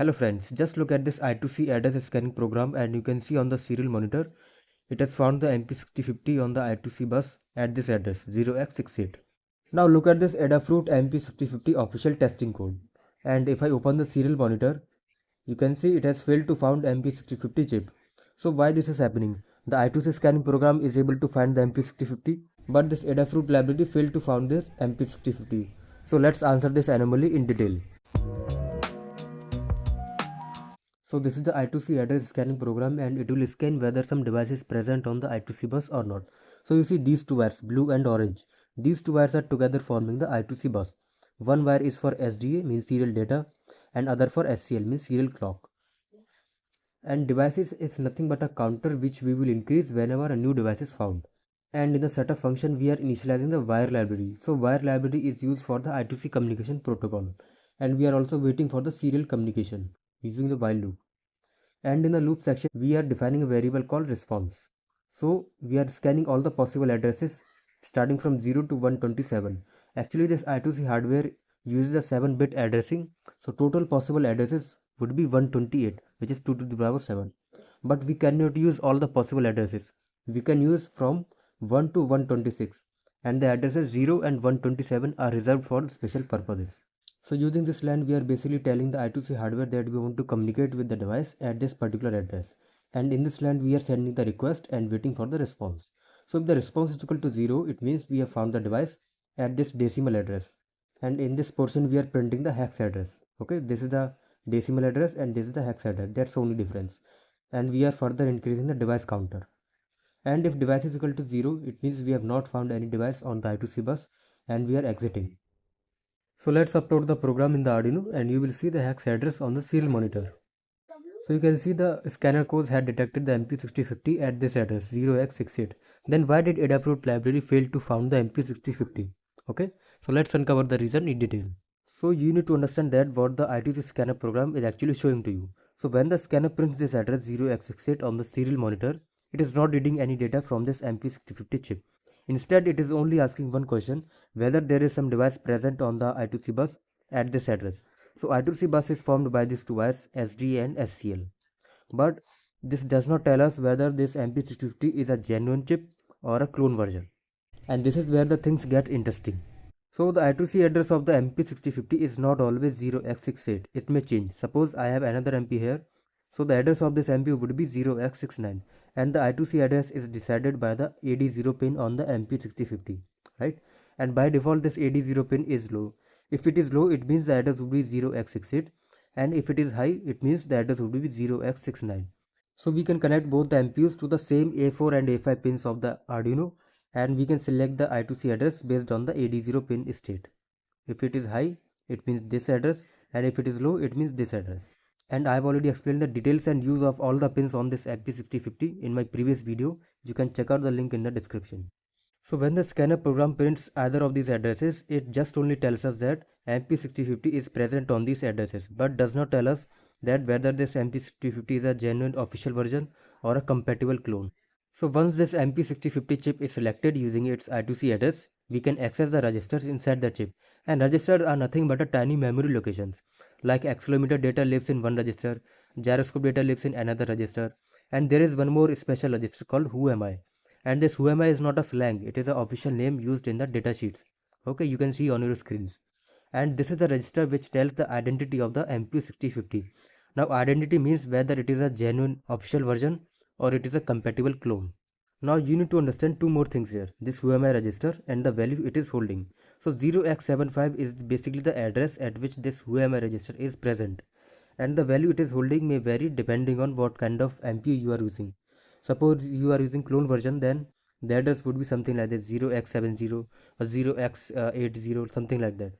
Hello friends, just look at this I2C address scanning program and you can see on the serial monitor it has found the MP6050 on the I2C bus at this address 0x68. Now look at this Adafruit MP6050 official testing code, and if I open the serial monitor you can see it has failed to find MP6050 chip. So why this is happening? The I2C scanning program is able to find the MP6050 but this Adafruit library failed to find this MP6050. So let's answer this anomaly in detail. So this is the I2C address scanning program and it will scan whether some device is present on the I2C bus or not. So you see these two wires, blue and orange. These two wires are together forming the I2C bus. One wire is for SDA, means serial data, and other for SCL, means serial clock. And devices is nothing but a counter which we will increase whenever a new device is found. And in the setup function we are initializing the wire library. So wire library is used for the I2C communication protocol. And we are also waiting for the serial communication using the while loop. And in the loop section we are defining a variable called response. So we are scanning all the possible addresses starting from 0 to 127. Actually this I2C hardware uses a 7-bit addressing, so total possible addresses would be 128, which is 2 to the power 7. But we cannot use all the possible addresses. We can use from 1 to 126, and the addresses 0 and 127 are reserved for special purposes. So using this line we are basically telling the I2C hardware that we want to communicate with the device at this particular address, and in this line we are sending the request and waiting for the response. So if the response is equal to 0, it means we have found the device at this decimal address, and in this portion we are printing the hex address. Okay, this is the decimal address and this is the hex address, that's the only difference. And we are further increasing the device counter. And if device is equal to 0, it means we have not found any device on the I2C bus and we are exiting. So let's upload the program in the Arduino and you will see the hex address on the serial monitor. So you can see the scanner codes had detected the MP6050 at this address 0x68. Then why did Adafruit library fail to find the MP6050? Okay, so let's uncover the reason in detail. So you need to understand that what the I2C scanner program is actually showing to you. So when the scanner prints this address 0x68 on the serial monitor, it is not reading any data from this MP6050 chip. Instead, it is only asking one question, whether there is some device present on the I2C bus at this address. So I2C bus is formed by these two wires SD and SCL. But this does not tell us whether this MP6050 is a genuine chip or a clone version. And this is where the things get interesting. So the I2C address of the MP6050 is not always 0x68. It may change. Suppose I have another MP here. So the address of this MP would be 0x69. And the I2C address is decided by the AD0 pin on the MP6050. Right? And by default this AD0 pin is low. If it is low, it means the address would be 0x68. And if it is high, it means the address would be 0x69. So we can connect both the MPUs to the same A4 and A5 pins of the Arduino, and we can select the I2C address based on the AD0 pin state. If it is high, it means this address, and if it is low, it means this address. And I have already explained the details and use of all the pins on this MP6050 in my previous video. You can check out the link in the description. So when the scanner program prints either of these addresses, it just only tells us that MP6050 is present on these addresses, but does not tell us that whether this MP6050 is a genuine official version or a compatible clone. So once this MP6050 chip is selected using its I2C address, we can access the registers inside the chip. And registers are nothing but a tiny memory locations. Like accelerometer data lives in one register, gyroscope data lives in another register, and there is one more special register called Who Am I. And this Who Am I is not a slang, it is an official name used in the data sheets. Okay, you can see on your screens. And this is the register which tells the identity of the MP6050. Now identity means whether it is a genuine official version or it is a compatible clone. Now you need to understand two more things here, this Who Am I register and the value it is holding. So 0x75 is basically the address at which this Who Am I register is present, and the value it is holding may vary depending on what kind of MPU you are using. Suppose you are using clone version, then the address would be something like this 0x70 or 0x80, something like that.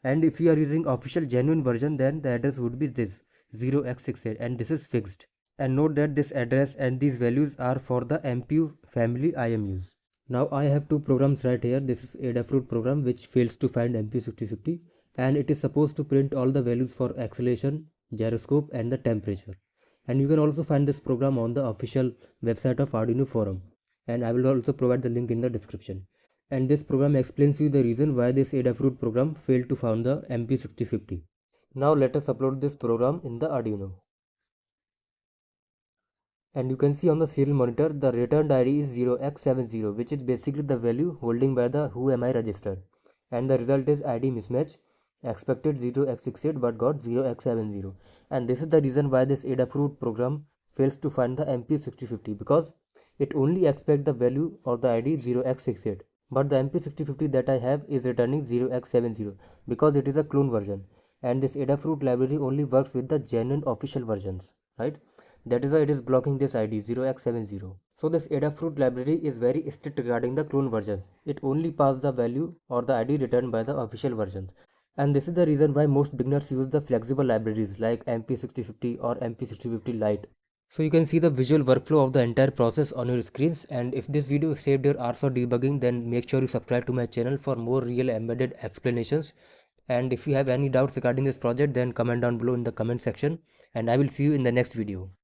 And if you are using official genuine version, then the address would be this 0x68, and this is fixed. And note that this address and these values are for the MPU family IMUs. Now I have two programs right here. This is Adafruit program which fails to find MP6050, and it is supposed to print all the values for acceleration, gyroscope and the temperature. And you can also find this program on the official website of Arduino forum, and I will also provide the link in the description. And this program explains you the reason why this Adafruit program failed to find the MP6050. Now let us upload this program in the Arduino. And you can see on the serial monitor the returned ID is 0x70, which is basically the value holding by the whoami register, and the result is ID mismatch, expected 0x68 but got 0x70. And this is the reason why this Adafruit program fails to find the MPU6050, because it only expects the value or the ID 0x68, but the MPU6050 that I have is returning 0x70 because it is a clone version, and this Adafruit library only works with the genuine official versions, right? That is why it is blocking this ID 0x70. So this Adafruit library is very strict regarding the clone versions. It only passes the value or the ID returned by the official versions. And this is the reason why most beginners use the flexible libraries like MP6050 or MP6050 Lite. So you can see the visual workflow of the entire process on your screens. And if this video saved your hours of debugging, then make sure you subscribe to my channel for more real embedded explanations. And if you have any doubts regarding this project, then comment down below in the comment section, and I will see you in the next video.